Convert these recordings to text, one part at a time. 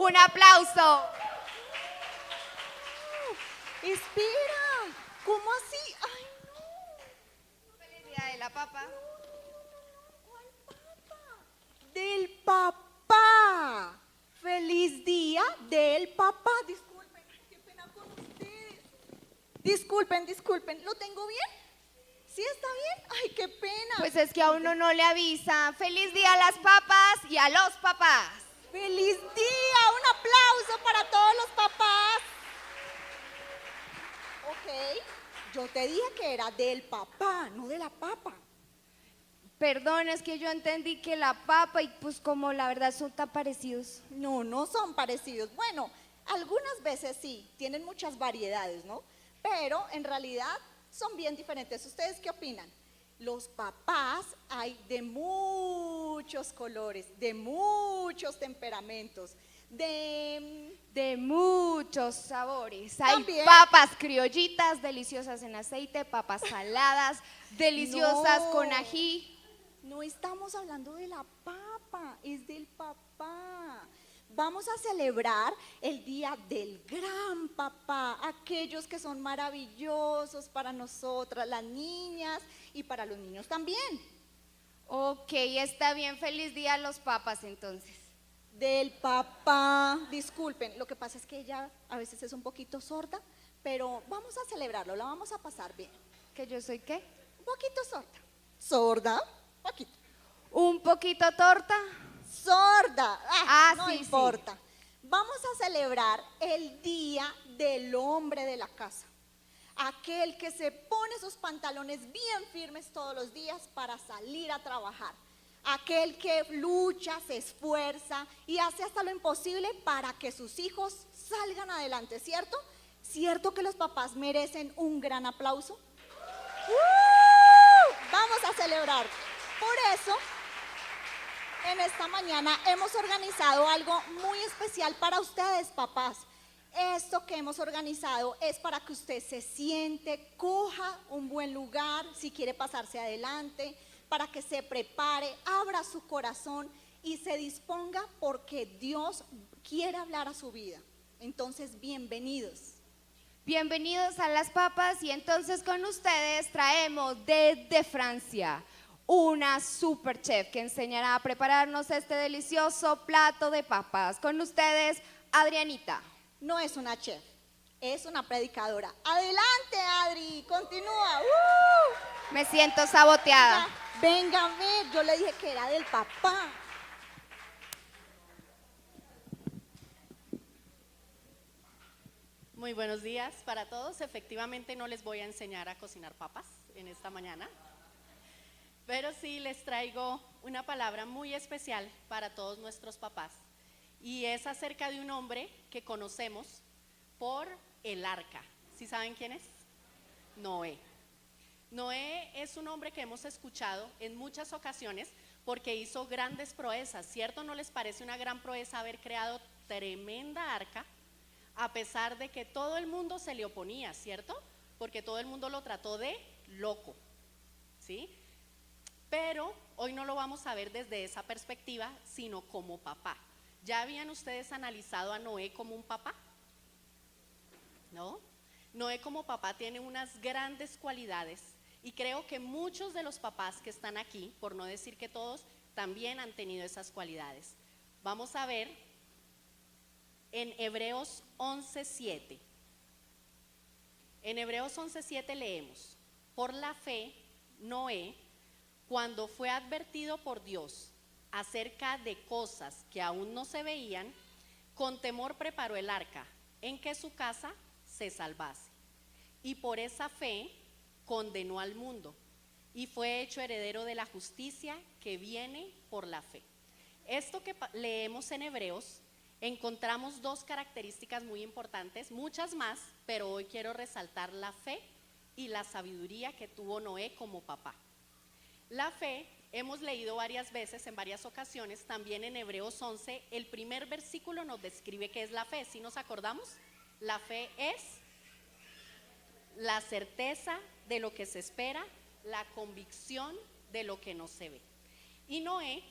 Un aplauso. Espera, ¿cómo así? Ay, no. Feliz día de la papa. ¿Cuál papa? Del papá. Feliz día del papá. Disculpen, qué pena con ustedes. Disculpen, ¿lo tengo bien? ¿Sí está bien? Ay, qué pena. Pues es que a uno no le avisa. Feliz día a las papas y a los papás. ¡Feliz día! Un aplauso para todos los papás. Ok, yo te dije que era del papá, no de la papa. Perdón, es que yo entendí que la papa y pues como la verdad son tan parecidos. No, no son parecidos. Bueno, algunas veces sí, tienen muchas variedades, ¿no? Pero en realidad son bien diferentes. ¿Ustedes qué opinan? Los papás hay de muchos colores, de muchos temperamentos, De muchos sabores. Hay También. papas criollitas, deliciosas en aceite, papas saladas, deliciosas No. con ají. No estamos hablando de la papa, es del papá. Vamos a celebrar el día del gran papá, aquellos que son maravillosos para nosotras, las niñas y para los niños también. Ok, está bien. Feliz día a los papas entonces. Del papá, disculpen, lo que pasa es que ella a veces es un poquito sorda, pero vamos a celebrarlo, la vamos a pasar bien. ¿Que yo soy qué? Un poquito sorda. ¿Sorda? Poquito. Un poquito torta. Sorda. No Sí, importa. Sí. Vamos a celebrar el día del hombre de la casa. Aquel que se pone sus pantalones bien firmes todos los días para salir a trabajar. Aquel que lucha, se esfuerza y hace hasta lo imposible para que sus hijos salgan adelante, ¿cierto? ¿Cierto que los papás merecen un gran aplauso? Vamos a celebrar. Por eso, en esta mañana hemos organizado algo muy especial para ustedes, papás. Esto que hemos organizado es para que usted se siente, coja un buen lugar, si quiere pasarse adelante, para que se prepare, abra su corazón y se disponga porque Dios quiere hablar a su vida. Entonces, bienvenidos. Bienvenidos a las papas y entonces con ustedes traemos desde Francia una super chef que enseñará a prepararnos este delicioso plato de papas. Con ustedes, Adrianita. No es una chef, es una predicadora. Adelante, Adri, continúa. Me siento saboteada. Venga a ver, yo le dije que era del papá. Muy buenos días para todos. Efectivamente no les voy a enseñar a cocinar papas en esta mañana, pero sí les traigo una palabra muy especial para todos nuestros papás y es acerca de un hombre que conocemos por el arca. ¿Sí saben quién es? Noé. Noé es un hombre que hemos escuchado en muchas ocasiones porque hizo grandes proezas, ¿cierto? ¿No les parece una gran proeza haber creado tremenda arca? A pesar de que todo el mundo se le oponía, ¿cierto? Porque todo el mundo lo trató de loco, ¿sí? Pero hoy no lo vamos a ver desde esa perspectiva, sino como papá. ¿Ya habían ustedes analizado a Noé como un papá? ¿No? Noé como papá tiene unas grandes cualidades y creo que muchos de los papás que están aquí, por no decir que todos, también han tenido esas cualidades. Vamos a ver en Hebreos 11:7. En Hebreos 11:7 leemos: por la fe, Noé, cuando fue advertido por Dios acerca de cosas que aún no se veían, con temor preparó el arca, en que su casa se salvase. Y por esa fe condenó al mundo, y fue hecho heredero de la justicia que viene por la fe. Esto que leemos en Hebreos, encontramos dos características muy importantes, muchas más, pero hoy quiero resaltar la fe y la sabiduría que tuvo Noé como papá. La fe, hemos leído varias veces, en varias ocasiones, también en Hebreos 11, el primer versículo nos describe qué es la fe. ¿Sí nos acordamos? La fe es la certeza de lo que se espera, la convicción de lo que no se ve. Y Noé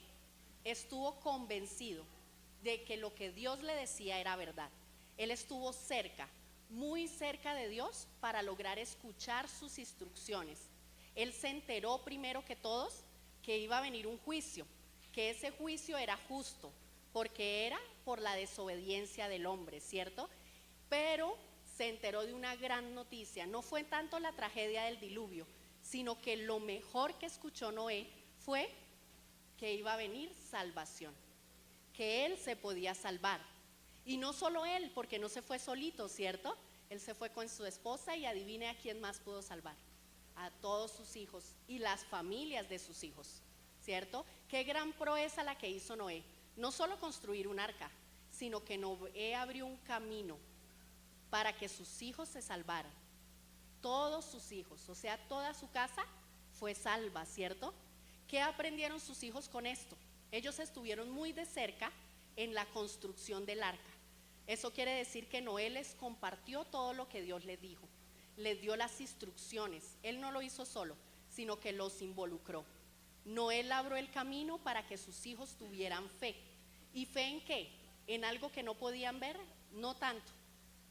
estuvo convencido de que lo que Dios le decía era verdad. Él estuvo cerca, muy cerca de Dios para lograr escuchar sus instrucciones. Él se enteró primero que todos que iba a venir un juicio, que ese juicio era justo, porque era por la desobediencia del hombre, ¿cierto? Pero se enteró de una gran noticia. No fue tanto la tragedia del diluvio, sino que lo mejor que escuchó Noé fue que iba a venir salvación, que él se podía salvar. Y no solo él, porque no se fue solito, ¿cierto? Él se fue con su esposa y adivine a quién más pudo salvar. A todos sus hijos y las familias de sus hijos, ¿cierto? Qué gran proeza la que hizo Noé. No solo construir un arca, sino que Noé abrió un camino para que sus hijos se salvaran. Todos sus hijos, o sea, toda su casa fue salva, ¿cierto? ¿Qué aprendieron sus hijos con esto? Ellos estuvieron muy de cerca en la construcción del arca. Eso quiere decir que Noé les compartió todo lo que Dios les dijo, les dio las instrucciones. Él no lo hizo solo, sino que los involucró. Noé labró el camino para que sus hijos tuvieran fe. ¿Y fe en qué? ¿En algo que no podían ver? No tanto.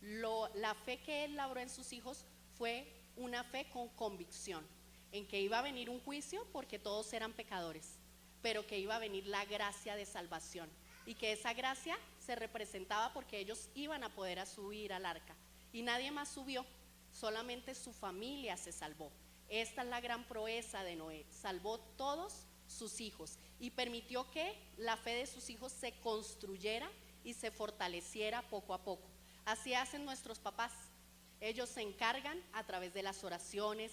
La fe que él labró en sus hijos fue una fe con convicción, en que iba a venir un juicio porque todos eran pecadores, pero que iba a venir la gracia de salvación, y que esa gracia se representaba porque ellos iban a poder subir al arca, y nadie más subió, solamente su familia se salvó. Esta es la gran proeza de Noé, salvó todos sus hijos y permitió que la fe de sus hijos se construyera y se fortaleciera poco a poco. Así hacen nuestros papás. Ellos se encargan a través de las oraciones,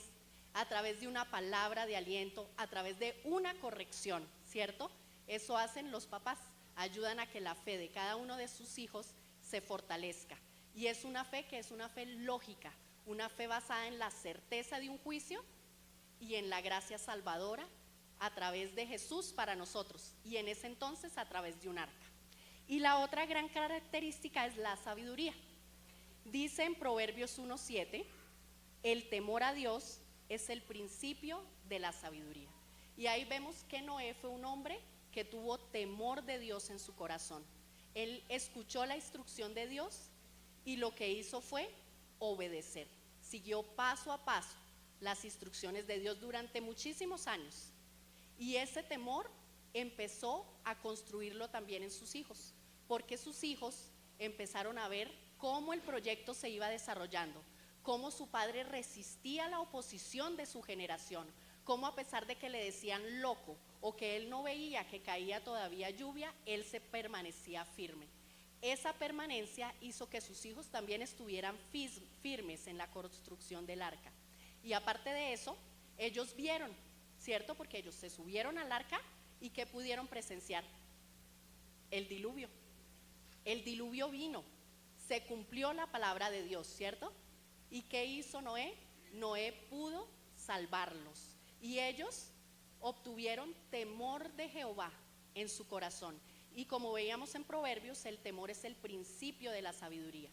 a través de una palabra de aliento, a través de una corrección, ¿cierto? Eso hacen los papás, ayudan a que la fe de cada uno de sus hijos se fortalezca. Y es una fe que es una fe lógica, una fe basada en la certeza de un juicio y en la gracia salvadora a través de Jesús para nosotros, y en ese entonces a través de un arca. Y la otra gran característica es la sabiduría. Dice en Proverbios 1:7, el temor a Dios es el principio de la sabiduría. Y ahí vemos que Noé fue un hombre que tuvo temor de Dios en su corazón. Él escuchó la instrucción de Dios y lo que hizo fue obedecer. Siguió paso a paso las instrucciones de Dios durante muchísimos años. Y ese temor empezó a construirlo también en sus hijos, porque sus hijos empezaron a ver cómo el proyecto se iba desarrollando, cómo su padre resistía la oposición de su generación, cómo a pesar de que le decían loco o que él no veía que caía todavía lluvia, él se permanecía firme. Esa permanencia hizo que sus hijos también estuvieran firmes en la construcción del arca. Y aparte de eso, ellos vieron, ¿cierto? Porque ellos se subieron al arca y ¿qué pudieron presenciar? El diluvio. El diluvio vino, se cumplió la palabra de Dios, ¿cierto? ¿Y qué hizo Noé? Noé pudo salvarlos y ellos obtuvieron temor de Jehová en su corazón. Y como veíamos en Proverbios, el temor es el principio de la sabiduría.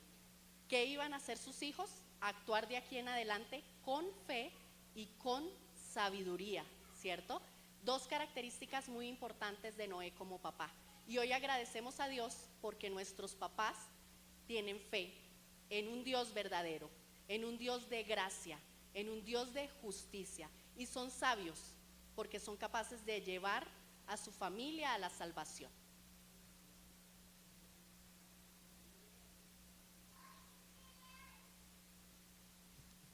¿Qué iban a hacer sus hijos? Actuar de aquí en adelante con fe y con sabiduría, ¿cierto? Dos características muy importantes de Noé como papá. Y hoy agradecemos a Dios porque nuestros papás tienen fe en un Dios verdadero, en un Dios de gracia, en un Dios de justicia, y son sabios porque son capaces de llevar a su familia a la salvación.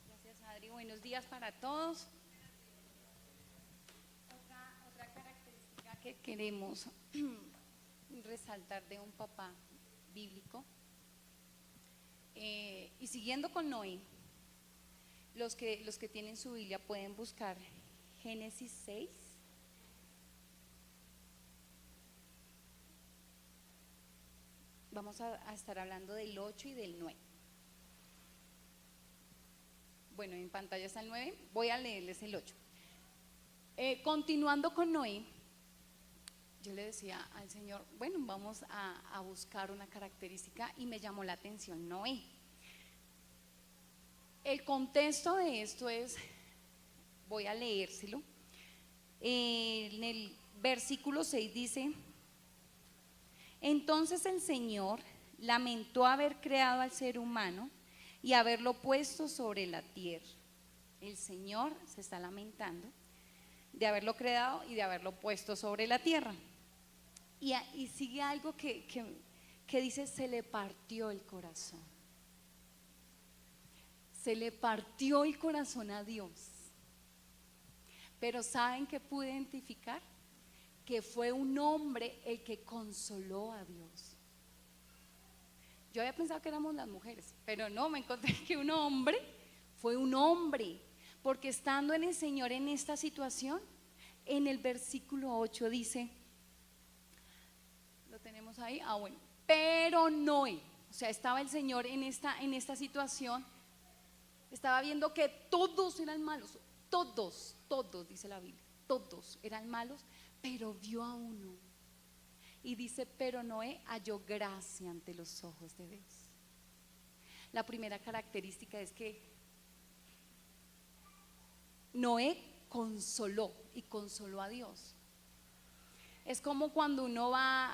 Gracias, Adri. Buenos días para todos. Otra característica que queremos resaltar de un papá bíblico, y siguiendo con Noé, los que tienen su Biblia pueden buscar Génesis 6. Vamos a estar hablando del 8 y del 9. Bueno, en pantalla está el 9, voy a leerles el 8. Continuando con Noé, yo le decía al Señor, bueno, vamos a buscar una característica, y me llamó la atención Noé. El contexto de esto es, voy a leérselo, en el versículo 6 dice: Entonces el Señor lamentó haber creado al ser humano y haberlo puesto sobre la tierra. El Señor se está lamentando de haberlo creado y de haberlo puesto sobre la tierra. Y sigue algo que dice, se le partió el corazón. Se le partió el corazón a Dios. Pero ¿saben qué pude identificar? Que fue un hombre el que consoló a Dios. Yo había pensado que éramos las mujeres, pero no, me encontré que un hombre fue un hombre, porque estando en el Señor en esta situación, en el versículo 8 dice, ¿lo tenemos ahí? Ah, bueno, pero Noé, o sea, estaba el Señor en esta situación, estaba viendo que todos eran malos, todos, dice la Biblia, todos eran malos, pero vio a uno. Y dice, pero Noé halló gracia ante los ojos de Dios. La primera característica es que Noé consoló y consoló a Dios. Es como cuando uno va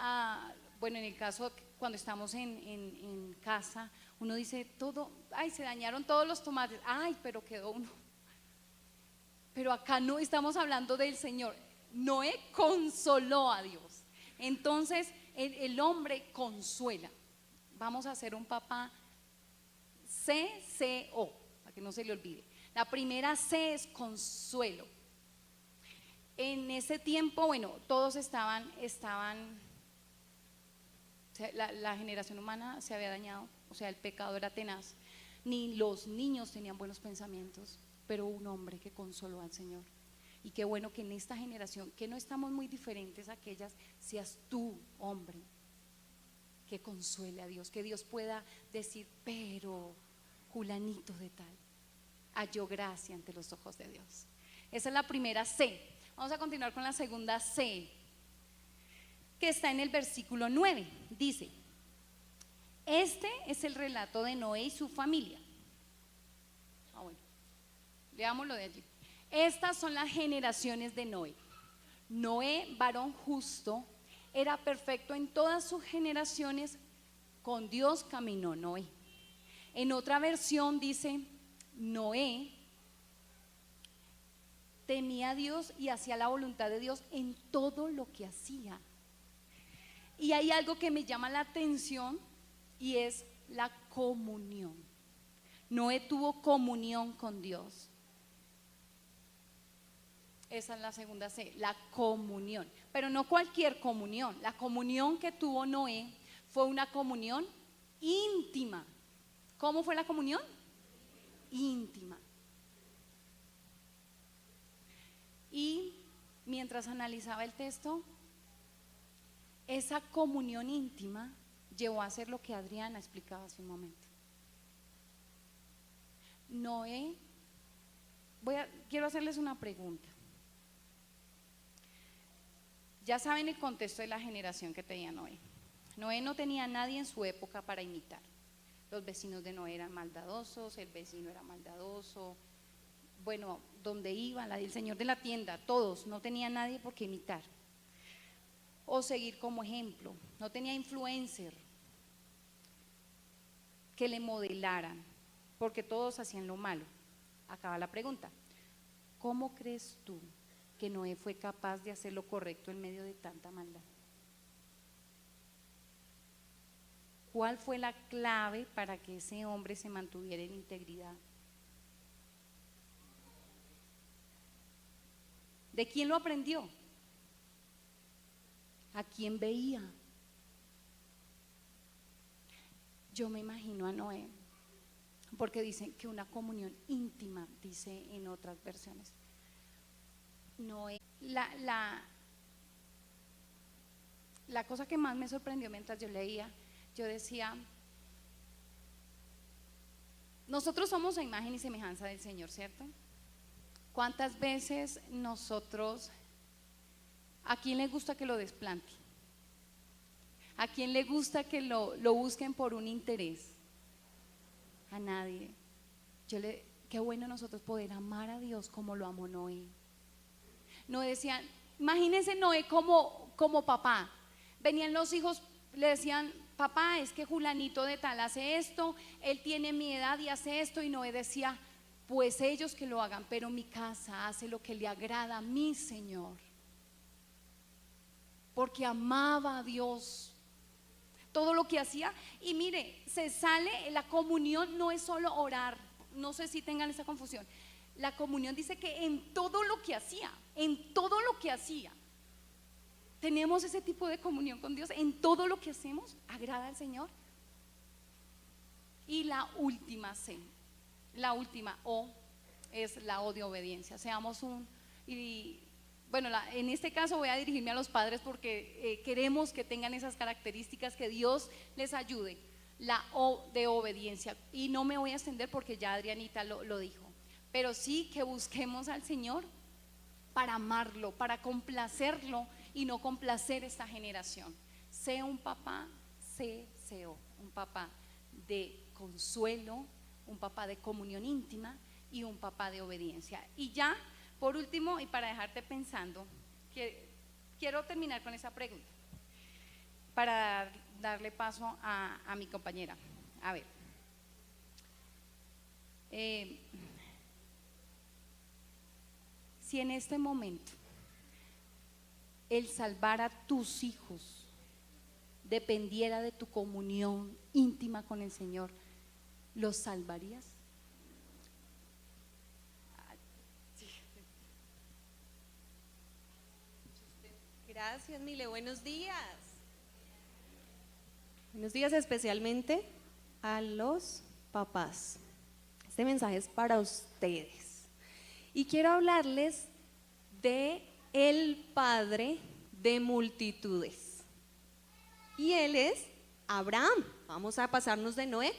a, bueno, en el caso cuando estamos en casa, uno dice todo, ay, se dañaron todos los tomates, ay, pero quedó uno. Pero acá no estamos hablando del Señor. Noé consoló a Dios. Entonces el hombre consuela. Vamos a hacer un papá CCO, para que no se le olvide. La primera C es consuelo. En ese tiempo, bueno, todos estaban la generación humana se había dañado, o sea, el pecado era tenaz. Ni los niños tenían buenos pensamientos, pero un hombre que consoló al Señor. Y qué bueno que en esta generación, que no estamos muy diferentes a aquellas, seas tú, hombre, que consuele a Dios, que Dios pueda decir, pero Julanito de tal halló gracia ante los ojos de Dios. Esa es la primera C. Vamos a continuar con la segunda C, que está en el versículo 9. Dice, este es el relato de Noé y su familia. Bueno, leámoslo de allí. Estas son las generaciones de Noé. Noé, varón justo, era perfecto en todas sus generaciones, con Dios caminó Noé. En otra versión dice, Noé temía a Dios y hacía la voluntad de Dios en todo lo que hacía. Y hay algo que me llama la atención y es la comunión. Noé tuvo comunión con Dios. Esa es la segunda C, la comunión. Pero no cualquier comunión. La comunión que tuvo Noé fue una comunión íntima. ¿Cómo fue la comunión? Íntima. Y mientras analizaba el texto, esa comunión íntima llevó a hacer lo que Adriana explicaba hace un momento. Noé, quiero hacerles una pregunta. Ya saben el contexto de la generación que tenía Noé. Noé no tenía a nadie en su época para imitar. Los vecinos de Noé eran maldadosos, el vecino era maldadoso. Bueno, donde iba, el señor de la tienda, todos, no tenía nadie por qué imitar o seguir como ejemplo. No tenía influencer que le modelaran, porque todos hacían lo malo. Acaba la pregunta, ¿cómo crees tú que Noé fue capaz de hacer lo correcto en medio de tanta maldad? ¿Cuál fue la clave para que ese hombre se mantuviera en integridad? ¿De quién lo aprendió? ¿A quién veía? Yo me imagino a Noé, porque dicen que una comunión íntima, dice en otras versiones. Noé, la cosa que más me sorprendió mientras yo leía, yo decía, nosotros somos a imagen y semejanza del Señor, ¿cierto? ¿Cuántas veces nosotros, a quién le gusta que lo desplante? ¿A quién le gusta que lo busquen por un interés? A nadie. Qué bueno nosotros poder amar a Dios como lo amó Noé. No decían, imagínense Noé como papá. Venían los hijos le decían, papá, es que Julanito de tal hace esto, él tiene mi edad y hace esto, y Noé decía, pues ellos que lo hagan, pero mi casa hace lo que le agrada a mi Señor, porque amaba a Dios, todo lo que hacía. Y mire, se sale, la comunión no es solo orar, no sé si tengan esa confusión. La comunión dice que en todo lo que hacía, tenemos ese tipo de comunión con Dios, en todo lo que hacemos, agrada al Señor. Y la última C, la última O, es la O de obediencia. Seamos en este caso voy a dirigirme a los padres porque queremos que tengan esas características, que Dios les ayude. La O de obediencia, y no me voy a extender porque ya Adrianita lo dijo, pero sí que busquemos al Señor para amarlo, para complacerlo y no complacer esta generación. Sé un papá, un papá de consuelo, un papá de comunión íntima y un papá de obediencia. Y ya, por último, y para dejarte pensando, quiero terminar con esa pregunta para darle paso a mi compañera. A ver, si en este momento el salvar a tus hijos dependiera de tu comunión íntima con el Señor, ¿los salvarías? Gracias, Mile, buenos días. Buenos días especialmente a los papás. Este mensaje es para ustedes. Y quiero hablarles de el padre de multitudes. Y él es Abraham. Vamos a pasarnos de Noé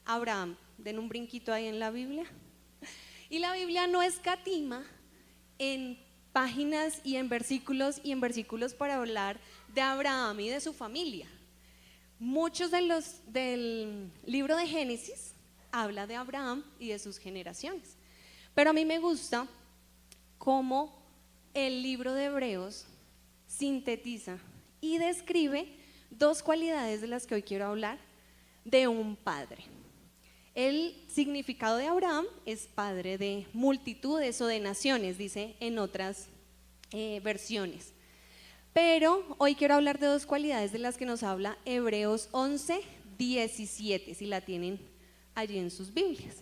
a Abraham. Den un brinquito ahí en la Biblia. Y la Biblia no escatima en páginas y en versículos para hablar de Abraham y de su familia. Muchos del libro de Génesis habla de Abraham y de sus generaciones. Pero a mí me gusta cómo el libro de Hebreos sintetiza y describe dos cualidades de las que hoy quiero hablar de un padre. El significado de Abraham es padre de multitudes o de naciones, dice en otras versiones. Pero hoy quiero hablar de dos cualidades de las que nos habla Hebreos 11:17, si la tienen allí en sus Biblias.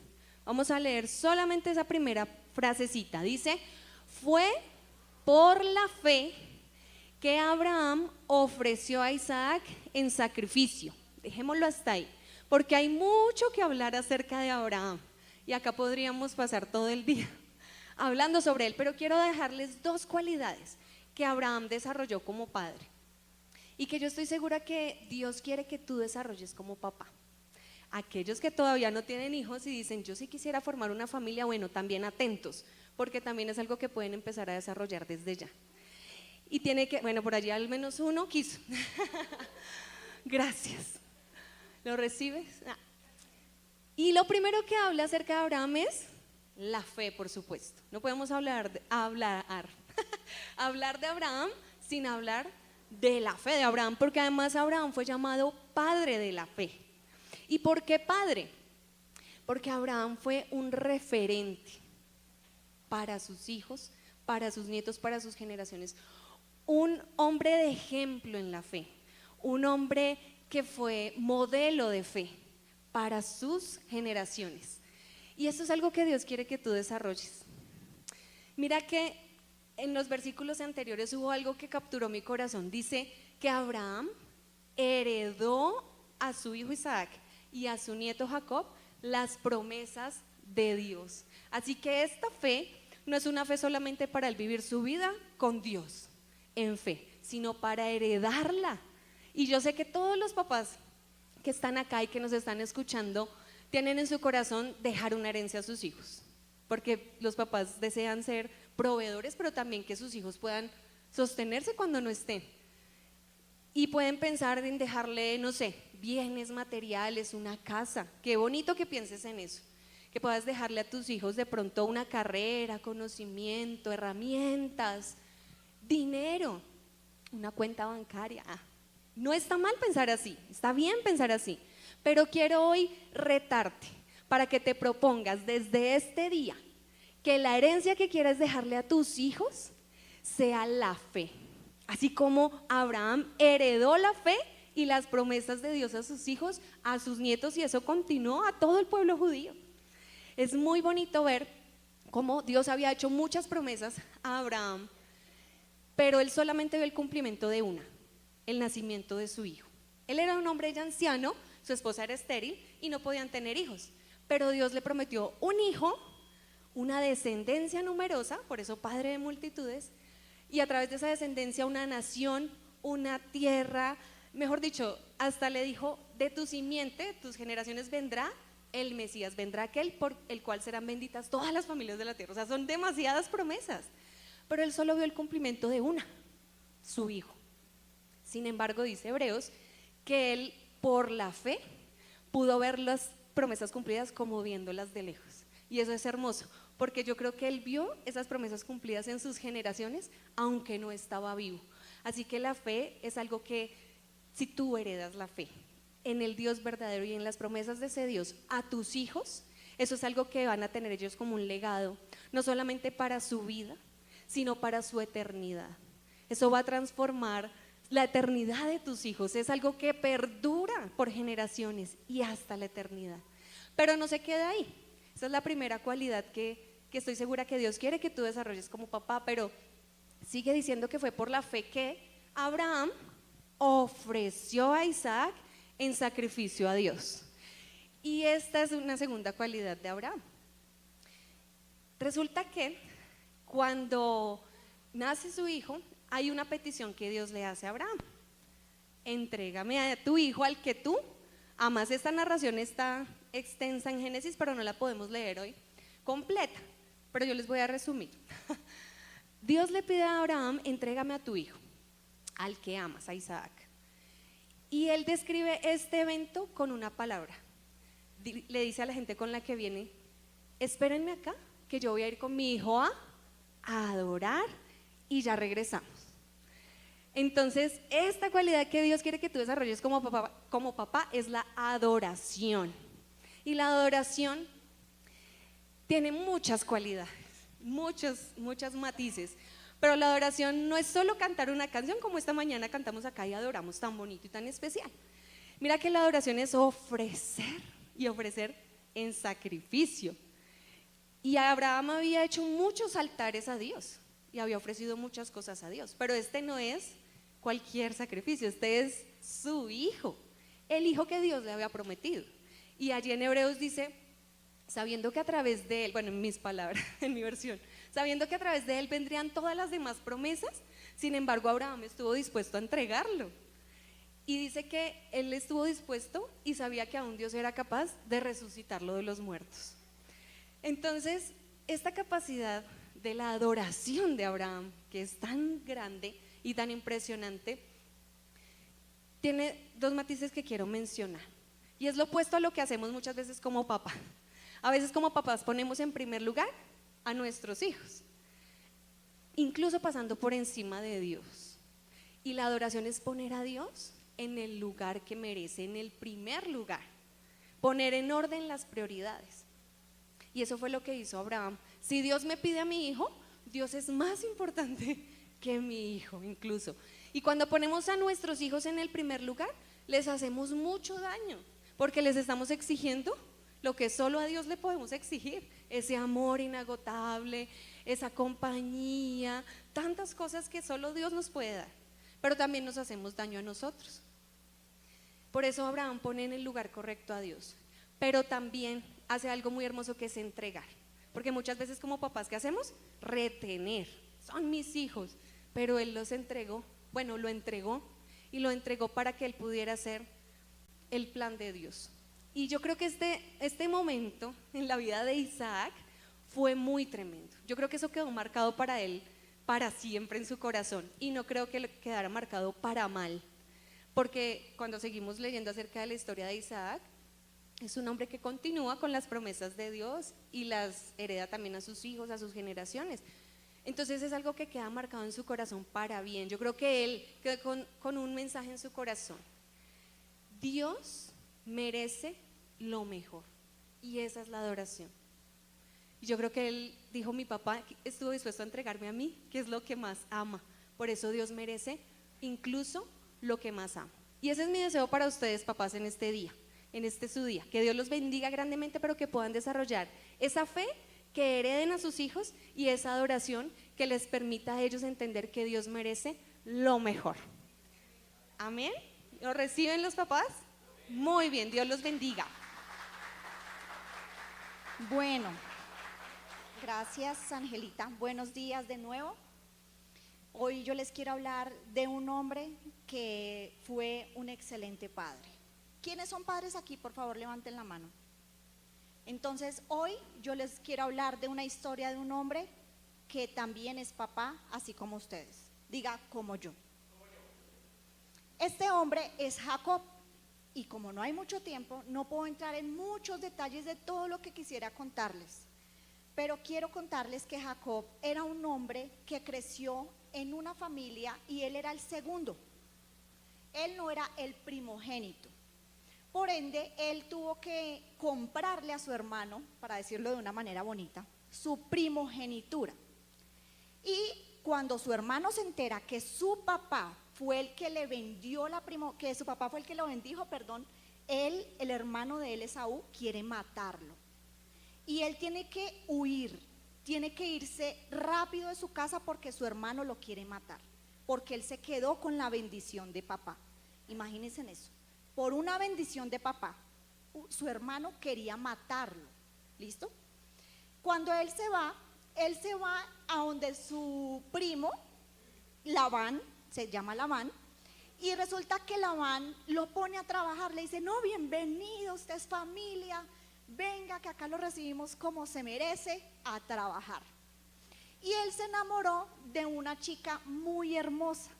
Vamos a leer solamente esa primera frasecita. Dice, fue por la fe que Abraham ofreció a Isaac en sacrificio. Dejémoslo hasta ahí, porque hay mucho que hablar acerca de Abraham y acá podríamos pasar todo el día hablando sobre él, pero quiero dejarles dos cualidades que Abraham desarrolló como padre y que yo estoy segura que Dios quiere que tú desarrolles como papá. Aquellos que todavía no tienen hijos y dicen, yo sí quisiera formar una familia, bueno, también atentos, porque también es algo que pueden empezar a desarrollar desde ya. Y tiene que, bueno, por allí al menos uno quiso. Gracias. ¿Lo recibes? Ah. Y lo primero que habla acerca de Abraham es la fe, por supuesto. No podemos hablar de Abraham sin hablar de la fe de Abraham, porque además Abraham fue llamado padre de la fe. ¿Y por qué padre? Porque Abraham fue un referente para sus hijos, para sus nietos, para sus generaciones. Un hombre de ejemplo en la fe, un hombre que fue modelo de fe para sus generaciones. Y eso es algo que Dios quiere que tú desarrolles. Mira que en los versículos anteriores hubo algo que capturó mi corazón. Dice que Abraham heredó a su hijo Isaac y a su nieto Jacob las promesas de Dios. Así que esta fe no es una fe solamente para él vivir su vida con Dios en fe, sino para heredarla. Y yo sé que todos los papás que están acá y que nos están escuchando tienen en su corazón dejar una herencia a sus hijos, porque los papás desean ser proveedores, pero también que sus hijos puedan sostenerse cuando no estén. Y pueden pensar en dejarle, no sé, bienes materiales, una casa. Qué bonito que pienses en eso, que puedas dejarle a tus hijos de pronto una carrera, conocimiento, herramientas, dinero, una cuenta bancaria. No está mal pensar así, está bien pensar así, pero quiero hoy retarte para que te propongas desde este día que la herencia que quieres dejarle a tus hijos sea la fe. Así como Abraham heredó la fe y las promesas de Dios a sus hijos, a sus nietos, y eso continuó a todo el pueblo judío. Es muy bonito ver cómo Dios había hecho muchas promesas a Abraham, pero él solamente vio el cumplimiento de una, el nacimiento de su hijo. Él era un hombre ya anciano, su esposa era estéril y no podían tener hijos, pero Dios le prometió un hijo, una descendencia numerosa, por eso padre de multitudes, y a través de esa descendencia una nación, una tierra, mejor dicho, hasta le dijo, de tu simiente, de tus generaciones vendrá el Mesías, vendrá aquel por el cual serán benditas todas las familias de la tierra. O sea, son demasiadas promesas, pero él solo vio el cumplimiento de una, su hijo. Sin embargo, dice Hebreos que él por la fe pudo ver las promesas cumplidas como viéndolas de lejos. Y eso es hermoso, porque yo creo que él vio esas promesas cumplidas en sus generaciones, aunque no estaba vivo. Así que la fe es algo que, si tú heredas la fe en el Dios verdadero y en las promesas de ese Dios a tus hijos, eso es algo que van a tener ellos como un legado, no solamente para su vida, sino para su eternidad. Eso va a transformar la eternidad de tus hijos, es algo que perdura por generaciones y hasta la eternidad. Pero no se queda ahí. Esa es la primera cualidad que estoy segura que Dios quiere que tú desarrolles como papá, pero sigue diciendo que fue por la fe que Abraham ofreció a Isaac en sacrificio a Dios. Y esta es una segunda cualidad de Abraham. Resulta que cuando nace su hijo, hay una petición que Dios le hace a Abraham: entrégame a tu hijo al que tú amas. Esta narración está extensa en Génesis, pero no la podemos leer hoy completa, pero yo les voy a resumir. Dios le pide a Abraham: entrégame a tu hijo, al que amas, a Isaac. Y él describe este evento con una palabra. Le dice a la gente con la que viene: espérenme acá, que yo voy a ir con mi hijo a adorar y ya regresamos. Entonces, esta cualidad que Dios quiere que tú desarrolles como papá es la adoración. Y la adoración tiene muchas cualidades, muchos matices. Pero la adoración no es solo cantar una canción como esta mañana cantamos acá y adoramos tan bonito y tan especial. Mira que la adoración es ofrecer, y ofrecer en sacrificio. Y Abraham había hecho muchos altares a Dios y había ofrecido muchas cosas a Dios, pero este no es cualquier sacrificio, este es su hijo, el hijo que Dios le había prometido. Y allí en Hebreos dice: sabiendo que a través de él, bueno, en mis palabras, en mi versión, sabiendo que a través de él vendrían todas las demás promesas, sin embargo Abraham estuvo dispuesto a entregarlo. Y dice que él estuvo dispuesto y sabía que aún Dios era capaz de resucitarlo de los muertos. Entonces, esta capacidad de la adoración de Abraham, que es tan grande y tan impresionante, tiene dos matices que quiero mencionar. Y es lo opuesto a lo que hacemos muchas veces como papá. A veces como papás ponemos en primer lugar a nuestros hijos, incluso pasando por encima de Dios. Y la adoración es poner a Dios en el lugar que merece, en el primer lugar, poner en orden las prioridades. Y eso fue lo que hizo Abraham. Si Dios me pide a mi hijo, Dios es más importante que mi hijo incluso. Y cuando ponemos a nuestros hijos en el primer lugar, les hacemos mucho daño, porque les estamos exigiendo lo que solo a Dios le podemos exigir: ese amor inagotable, esa compañía, tantas cosas que solo Dios nos puede dar, pero también nos hacemos daño a nosotros. Por eso Abraham pone en el lugar correcto a Dios, pero también hace algo muy hermoso, que es entregar, porque muchas veces como papás, ¿qué hacemos? Retener, son mis hijos, pero él los entregó, bueno, lo entregó, y lo entregó para que él pudiera hacer el plan de Dios. Y yo creo que este momento en la vida de Isaac fue muy tremendo. Yo creo que eso quedó marcado para él para siempre en su corazón, y no creo que le quedara marcado para mal, porque cuando seguimos leyendo acerca de la historia de Isaac, es un hombre que continúa con las promesas de Dios y las hereda también a sus hijos, a sus generaciones. Entonces es algo que queda marcado en su corazón para bien. Yo creo que él quedó con un mensaje en su corazón. Dios merece lo mejor y esa es la adoración. Y yo creo que él dijo, mi papá estuvo dispuesto a entregarme a mí, que es lo que más ama. Por eso Dios merece incluso lo que más ama. Y ese es mi deseo para ustedes, papás, en este día, en este su día. Que Dios los bendiga grandemente, pero que puedan desarrollar esa fe, que hereden a sus hijos y esa adoración que les permita a ellos entender que Dios merece lo mejor. Amén. ¿Lo reciben los papás? Muy bien, Dios los bendiga. Bueno, gracias Angelita. Buenos días de nuevo. Hoy yo les quiero hablar de un hombre que fue un excelente padre. ¿Quiénes son padres aquí? Por favor, levanten la mano. Entonces, hoy yo les quiero hablar de una historia de un hombre que también es papá, así como ustedes. Diga, como yo. Este hombre es Jacob. Y como no hay mucho tiempo, no puedo entrar en muchos detalles de todo lo que quisiera contarles. Pero quiero contarles que Jacob era un hombre que creció en una familia y él era el segundo. Él no era el primogénito. Por ende, él tuvo que comprarle a su hermano, para decirlo de una manera bonita, su primogenitura. Y cuando su hermano se entera que su papá fue el que le vendió que su papá fue el que lo bendijo, él, el hermano de él, Esaú, quiere matarlo. Y él tiene que huir, tiene que irse rápido de su casa porque su hermano lo quiere matar, porque él se quedó con la bendición de papá. Imagínense en eso. Por una bendición de papá, su hermano quería matarlo. ¿Listo? Cuando él se va a donde su primo, Labán, se llama Labán, y resulta que Labán lo pone a trabajar, le dice, no, bienvenido, usted es familia, venga que acá lo recibimos como se merece, a trabajar. Y él se enamoró de una chica muy hermosa.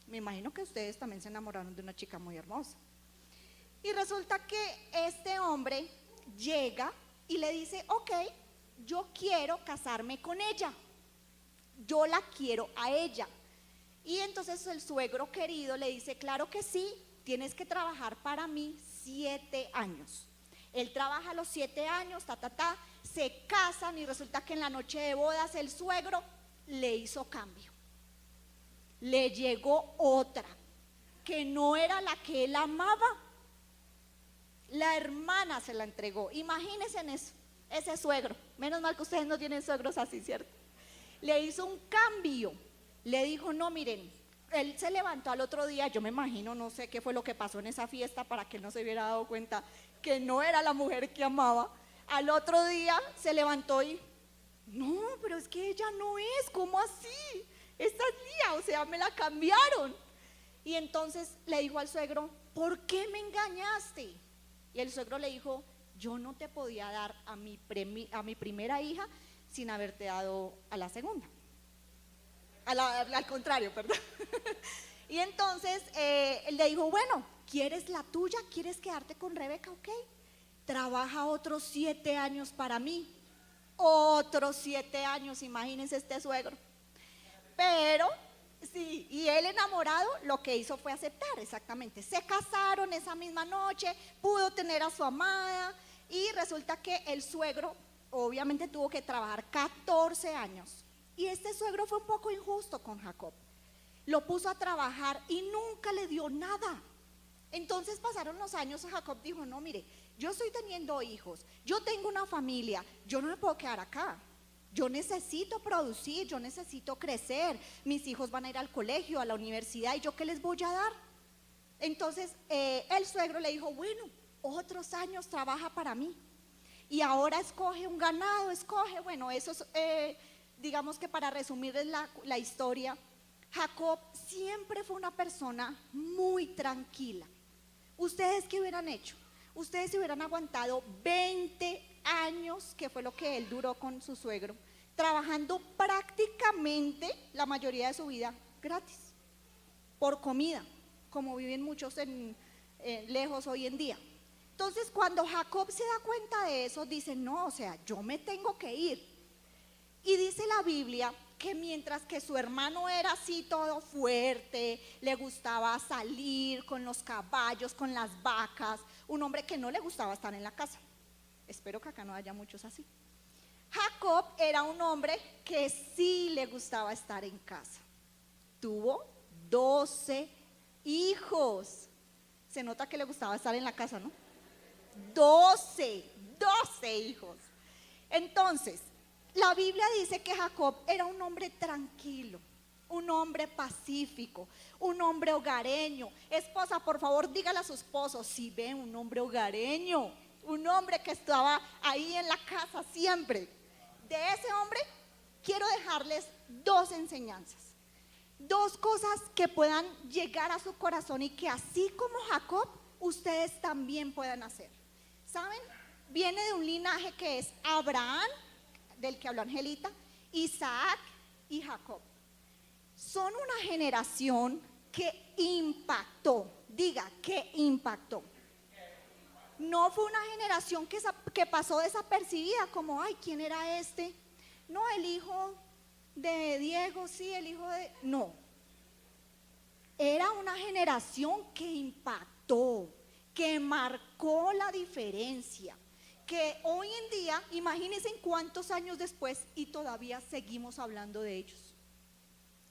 Me imagino que ustedes también se enamoraron de una chica muy hermosa. Y resulta que este hombre llega y le dice, ok, yo quiero casarme con ella, yo la quiero a ella. Y entonces el suegro querido le dice, claro que sí, tienes que trabajar para mí 7 años. Él trabaja los 7 años, se casan y resulta que en la noche de bodas el suegro le hizo cambio. Le llegó otra, que no era la que él amaba. La hermana se la entregó. Imagínense en eso, ese suegro. Menos mal que ustedes no tienen suegros así, ¿cierto? Le hizo un cambio. Le dijo, no, miren, él se levantó al otro día, yo me imagino, no sé qué fue lo que pasó en esa fiesta para que él no se hubiera dado cuenta que no era la mujer que amaba. Al otro día se levantó y, no, pero es que ella no es, ¿cómo así? Esta es mía, o sea, me la cambiaron. Y entonces le dijo al suegro, ¿por qué me engañaste? Y el suegro le dijo, yo no te podía dar a mi primera hija sin haberte dado a la segunda. Al contrario, perdón. Y entonces él le dijo, bueno, ¿quieres la tuya? ¿Quieres quedarte con Rebeca? Ok, trabaja otros 7 años para mí. Otros 7 años, imagínense este suegro. Pero, sí, y él enamorado lo que hizo fue aceptar, exactamente. Se casaron esa misma noche, pudo tener a su amada y resulta que el suegro obviamente tuvo que trabajar 14 años. Y este suegro fue un poco injusto con Jacob. Lo puso a trabajar y nunca le dio nada. Entonces pasaron los años, Jacob dijo, no, mire, yo estoy teniendo hijos, yo tengo una familia, yo no me puedo quedar acá. Yo necesito producir, yo necesito crecer, mis hijos van a ir al colegio, a la universidad, ¿y yo qué les voy a dar? Entonces el suegro le dijo, bueno, otros años trabaja para mí. Y ahora escoge un ganado, bueno, eso es, digamos que para resumirles la historia, Jacob siempre fue una persona muy tranquila. ¿Ustedes qué hubieran hecho? Ustedes se hubieran aguantado 20 años, que fue lo que él duró con su suegro, trabajando prácticamente la mayoría de su vida gratis, por comida, como viven muchos lejos hoy en día. Entonces, cuando Jacob se da cuenta de eso, dice, no, o sea, yo me tengo que ir. Y dice la Biblia que mientras que su hermano era así todo fuerte, le gustaba salir con los caballos, con las vacas, un hombre que no le gustaba estar en la casa. Espero que acá no haya muchos así. Jacob era un hombre que sí le gustaba estar en casa. Tuvo 12 hijos. Se nota que le gustaba estar en la casa, ¿no? 12 hijos. Entonces, la Biblia dice que Jacob era un hombre tranquilo, un hombre pacífico, un hombre hogareño. Esposa, por favor, dígale a su esposo, si ve un hombre hogareño, un hombre que estaba ahí en la casa siempre. De ese hombre quiero dejarles dos enseñanzas, dos cosas que puedan llegar a su corazón y que así como Jacob, ustedes también puedan hacer. ¿Saben? Viene de un linaje que es Abraham, del que habló Angelita, Isaac y Jacob. Son una generación que impactó, diga, que impactó. No fue una generación que pasó desapercibida, como, ay, ¿quién era este? No, el hijo de Diego, sí, el hijo de... No. Era una generación que impactó, que marcó la diferencia, que hoy en día, imagínense en cuántos años después y todavía seguimos hablando de ellos.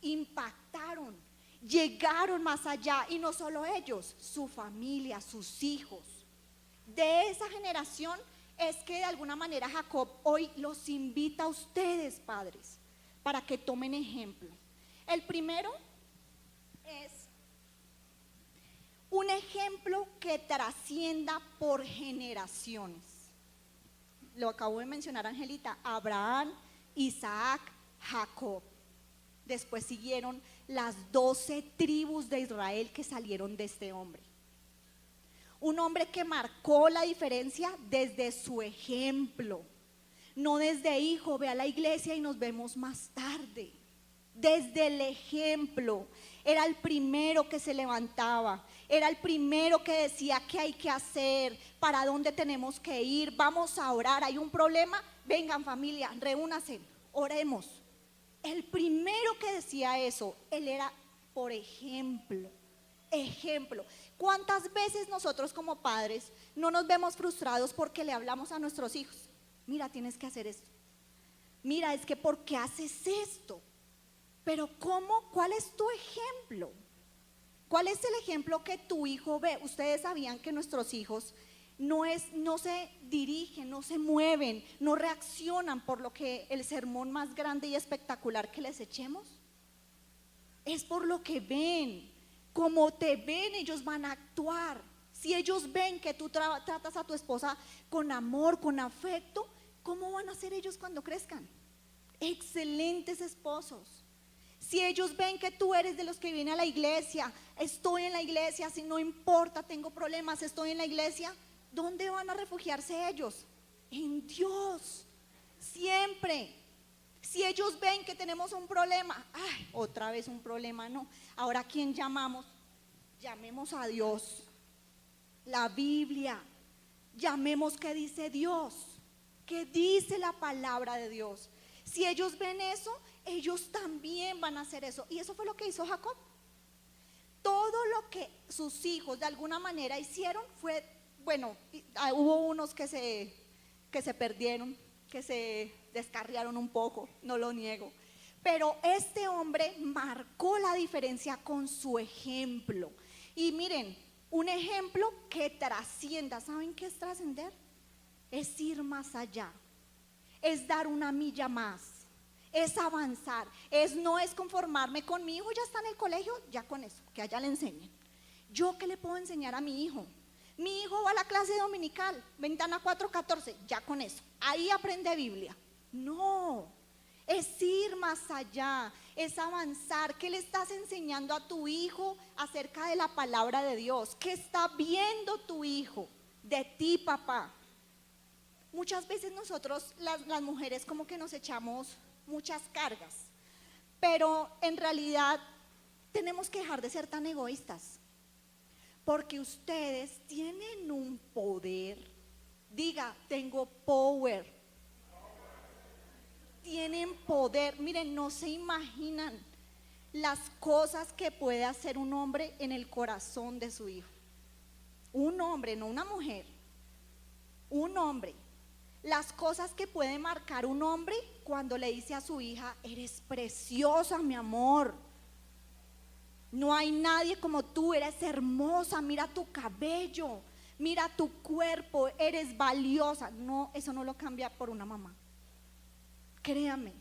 Impactaron, llegaron más allá y no solo ellos, su familia, sus hijos. De esa generación es que de alguna manera Jacob hoy los invita a ustedes, padres, para que tomen ejemplo. El primero es un ejemplo que trascienda por generaciones. Lo acabo de mencionar, Angelita, Abraham, Isaac, Jacob. Después siguieron las 12 tribus de Israel que salieron de este hombre. Un hombre que marcó la diferencia desde su ejemplo, no desde hijo, ve a la iglesia y nos vemos más tarde. Desde el ejemplo, era el primero que se levantaba, era el primero que decía qué hay que hacer, para dónde tenemos que ir, vamos a orar, hay un problema, vengan familia, reúnanse, oremos. El primero que decía eso, él era por ejemplo. Ejemplo. ¿Cuántas veces nosotros como padres no nos vemos frustrados porque le hablamos a nuestros hijos? Mira, tienes que hacer esto. Mira, es que ¿por qué haces esto? Pero ¿cómo? ¿Cuál es tu ejemplo? ¿Cuál es el ejemplo que tu hijo ve? Ustedes sabían que nuestros hijos no se dirigen, no se mueven, no reaccionan por lo que el sermón más grande y espectacular que les echemos. Es por lo que ven. Como te ven, ellos van a actuar. Si ellos ven que tú tratas a tu esposa con amor, con afecto, ¿cómo van a ser ellos cuando crezcan? Excelentes esposos. Si ellos ven que tú eres de los que vienen a la iglesia, estoy en la iglesia, si no importa, tengo problemas, estoy en la iglesia, ¿dónde van a refugiarse ellos? En Dios, siempre. Si ellos ven que tenemos un problema, ay, otra vez un problema, no. Ahora, ¿a quién llamamos? Llamemos a Dios. La Biblia. Llamemos qué dice Dios, qué dice la palabra de Dios. Si ellos ven eso, ellos también van a hacer eso. Y eso fue lo que hizo Jacob. Todo lo que sus hijos de alguna manera hicieron fue, bueno, hubo unos que se perdieron, que se descarriaron un poco, no lo niego. Pero este hombre marcó la diferencia con su ejemplo. Y miren, un ejemplo que trascienda. ¿Saben qué es trascender? Es ir más allá, es dar una milla más, es avanzar, no es conformarme con mi hijo, ya está en el colegio, ya con eso, que allá le enseñen. ¿Yo qué le puedo enseñar a mi hijo? Mi hijo va a la clase dominical, Ventana 4:14, ya con eso, ahí aprende Biblia. No, es ir más allá, es avanzar. ¿Qué le estás enseñando a tu hijo acerca de la palabra de Dios? ¿Qué está viendo tu hijo de ti, papá? Muchas veces nosotros, las mujeres, como que nos echamos muchas cargas, pero en realidad tenemos que dejar de ser tan egoístas, porque ustedes tienen un poder. Diga, tengo power. tienen poder. Miren, no se imaginan las cosas que puede hacer un hombre en el corazón de su hijo. Un hombre, no una mujer, un hombre. Las cosas que puede marcar un hombre cuando le dice a su hija: eres preciosa, mi amor. No hay nadie como tú, eres hermosa, mira tu cabello, mira tu cuerpo, eres valiosa. No, eso no lo cambia por una mamá. Créame,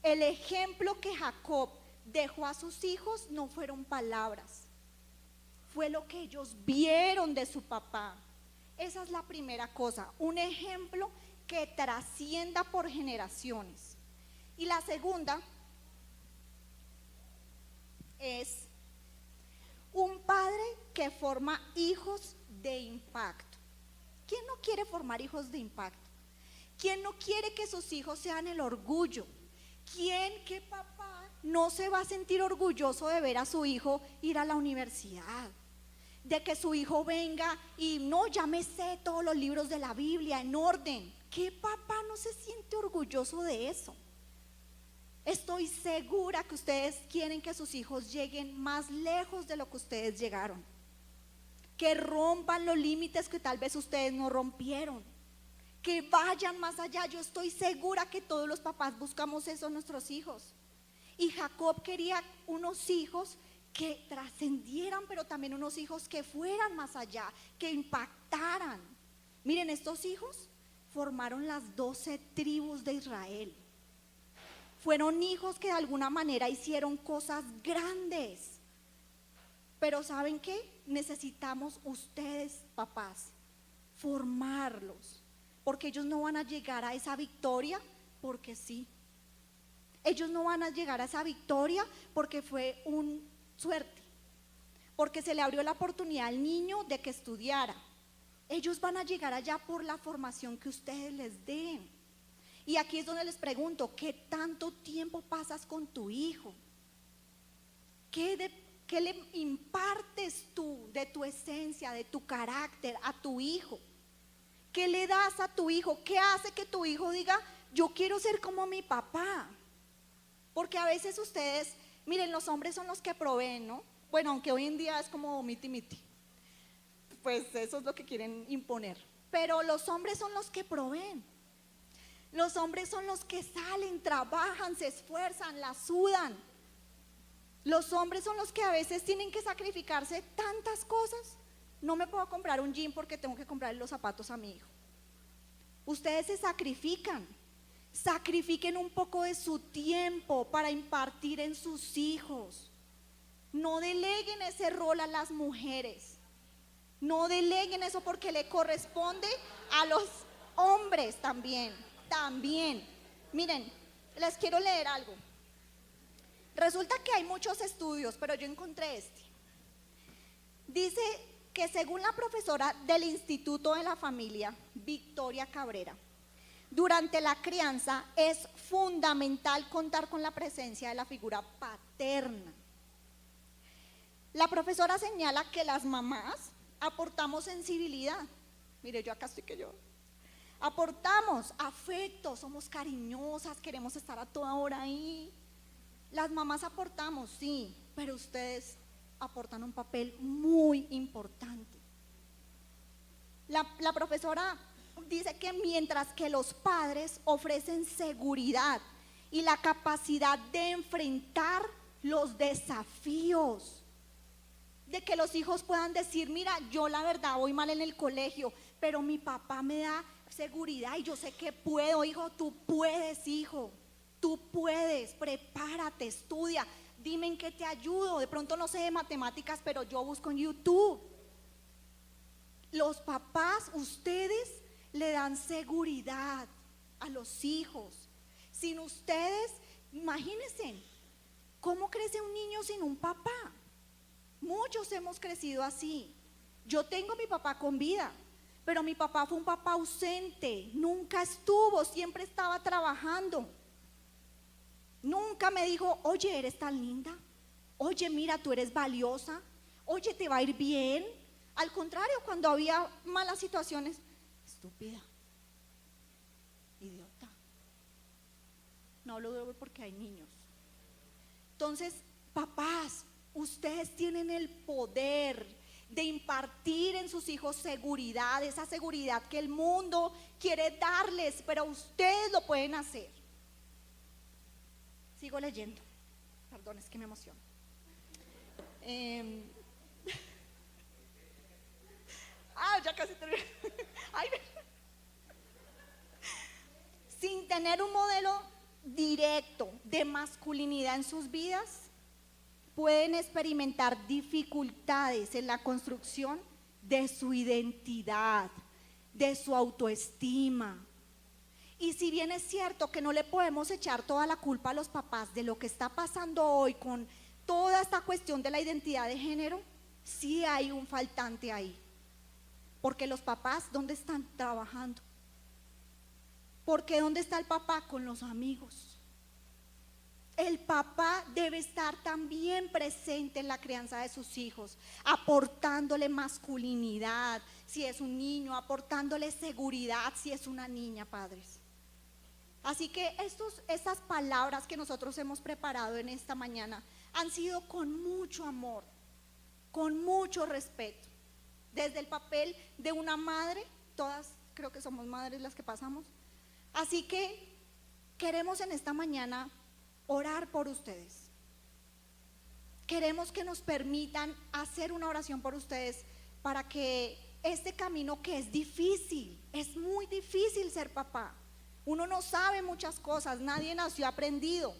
el ejemplo que Jacob dejó a sus hijos no fueron palabras, fue lo que ellos vieron de su papá. Esa es la primera cosa, un ejemplo que trascienda por generaciones. Y la segunda es un padre que forma hijos de impacto. ¿Quién no quiere formar hijos de impacto? ¿Quién no quiere que sus hijos sean el orgullo? ¿Qué papá no se va a sentir orgulloso de ver a su hijo ir a la universidad? De que su hijo venga y no, ya me sé todos los libros de la Biblia en orden. ¿Qué papá no se siente orgulloso de eso? Estoy segura que ustedes quieren que sus hijos lleguen más lejos de lo que ustedes llegaron, que rompan los límites que tal vez ustedes no rompieron, que vayan más allá. Yo estoy segura que todos los papás buscamos eso en nuestros hijos. Y Jacob quería unos hijos que trascendieran, pero también unos hijos que fueran más allá, que impactaran. Miren, estos hijos formaron las 12 tribus de Israel. Fueron hijos que de alguna manera hicieron cosas grandes. Pero ¿saben qué? Necesitamos ustedes, papás, formarlos, porque ellos no van a llegar a esa victoria porque sí. Ellos no van a llegar a esa victoria porque fue una suerte, porque se le abrió la oportunidad al niño de que estudiara. Ellos van a llegar allá por la formación que ustedes les den. Y aquí es donde les pregunto: ¿qué tanto tiempo pasas con tu hijo? ¿Qué le impartes tú de tu esencia, de tu carácter a tu hijo? ¿Qué le das a tu hijo? ¿Qué hace que tu hijo diga: yo quiero ser como mi papá? Porque a veces ustedes, miren, los hombres son los que proveen, ¿no? Bueno, aunque hoy en día es como miti-miti, pues eso es lo que quieren imponer. Pero los hombres son los que proveen. Los hombres son los que salen, trabajan, se esfuerzan, la sudan. Los hombres son los que a veces tienen que sacrificarse tantas cosas. No me puedo comprar un jean porque tengo que comprarle los zapatos a mi hijo. Ustedes se sacrifican. Sacrifiquen un poco de su tiempo para impartir en sus hijos. No deleguen ese rol a las mujeres. No deleguen eso porque le corresponde a los hombres también. Miren, les quiero leer algo. Resulta que hay muchos estudios, pero yo encontré este. Dice que según la profesora del Instituto de la Familia, Victoria Cabrera, durante la crianza es fundamental contar con la presencia de la figura paterna. La profesora señala que las mamás aportamos sensibilidad. Mire, yo acá estoy que yo. Aportamos afecto, somos cariñosas, queremos estar a toda hora ahí. Las mamás aportamos, sí, pero ustedes aportan un papel muy importante. La profesora dice que mientras que los padres ofrecen seguridad y la capacidad de enfrentar los desafíos, de que los hijos puedan decir: mira, yo la verdad voy mal en el colegio, pero mi papá me da seguridad y yo sé que puedo. Hijo, tú puedes, hijo, tú puedes, prepárate, estudia, dime en qué te ayudo. De pronto no sé de matemáticas, pero yo busco en YouTube. Los papás, ustedes le dan seguridad a los hijos. Sin ustedes, imagínense, ¿cómo crece un niño sin un papá? Muchos hemos crecido así. Yo tengo a mi papá con vida, pero mi papá fue un papá ausente, nunca estuvo, siempre estaba trabajando. Nunca me dijo: oye, eres tan linda, oye, mira, tú eres valiosa, oye, te va a ir bien. Al contrario, cuando había malas situaciones: estúpida, idiota, no hablo de porque hay niños. Entonces, papás, ustedes tienen el poder de impartir en sus hijos seguridad, esa seguridad que el mundo quiere darles, pero ustedes lo pueden hacer. Sigo leyendo, perdón, es que me emociono. Ya casi terminé. Sin tener un modelo directo de masculinidad en sus vidas, pueden experimentar dificultades en la construcción de su identidad, de su autoestima. Y si bien es cierto que no le podemos echar toda la culpa a los papás de lo que está pasando hoy con toda esta cuestión de la identidad de género, sí hay un faltante ahí. Porque los papás, ¿dónde están? Trabajando. Porque ¿dónde está el papá? Con los amigos. El papá debe estar también presente en la crianza de sus hijos, aportándole masculinidad, si es un niño, aportándole seguridad, si es una niña, padres. Así que estas palabras que nosotros hemos preparado en esta mañana han sido con mucho amor, con mucho respeto, desde el papel de una madre, todas creo que somos madres las que pasamos. Así que queremos en esta mañana orar por ustedes. Queremos que nos permitan hacer una oración por ustedes para que este camino que es difícil, es muy difícil ser papá. Uno no sabe muchas cosas, nadie nació aprendido.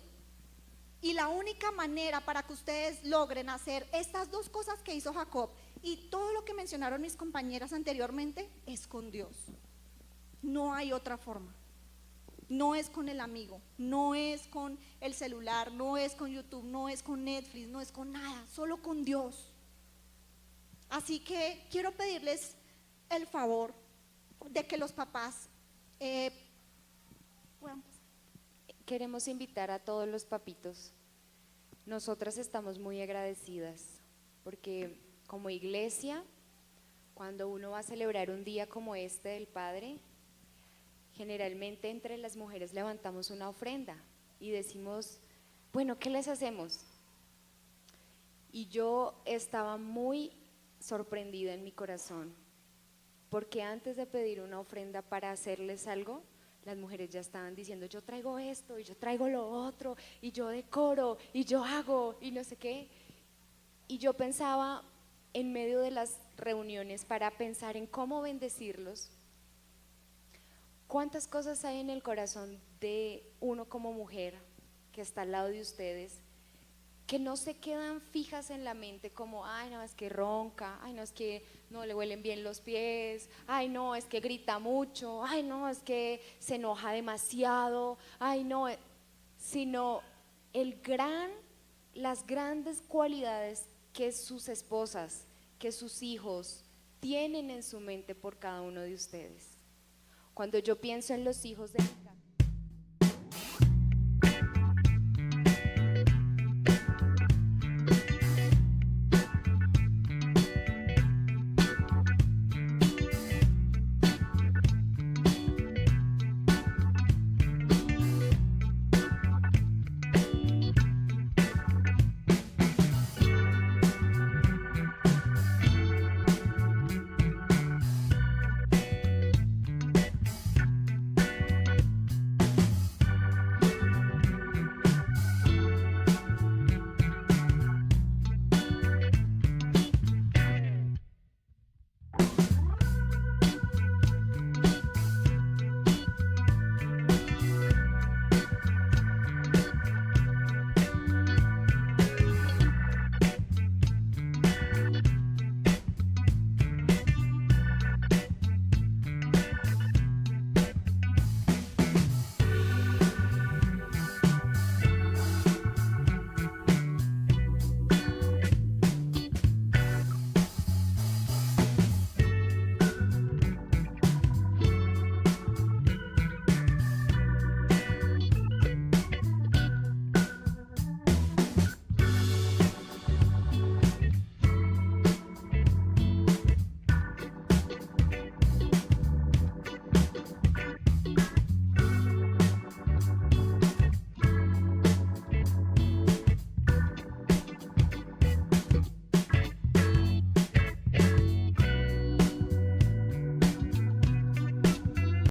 Y la única manera para que ustedes logren hacer estas dos cosas que hizo Jacob y todo lo que mencionaron mis compañeras anteriormente es con Dios. No hay otra forma. No es con el amigo, no es con el celular, no es con YouTube, no es con Netflix, no es con nada, solo con Dios. Así que quiero pedirles el favor de que los papás puedan pasar. Queremos invitar a todos los papitos. Nosotras estamos muy agradecidas porque como iglesia, cuando uno va a celebrar un día como este del Padre, generalmente entre las mujeres levantamos una ofrenda y decimos, bueno, ¿qué les hacemos? Y yo estaba muy sorprendida en mi corazón, porque antes de pedir una ofrenda para hacerles algo, las mujeres ya estaban diciendo, yo traigo esto, y yo traigo lo otro, y yo decoro, y yo hago, y no sé qué. Y yo pensaba en medio de las reuniones para pensar en cómo bendecirlos, ¿cuántas cosas hay en el corazón de uno como mujer que está al lado de ustedes que no se quedan fijas en la mente como, ay no, es que ronca, ay no, es que no le huelen bien los pies, ay no, es que grita mucho, ay no, es que se enoja demasiado, ay no, sino las grandes cualidades que sus esposas, que sus hijos tienen en su mente por cada uno de ustedes? Cuando yo pienso en los hijos de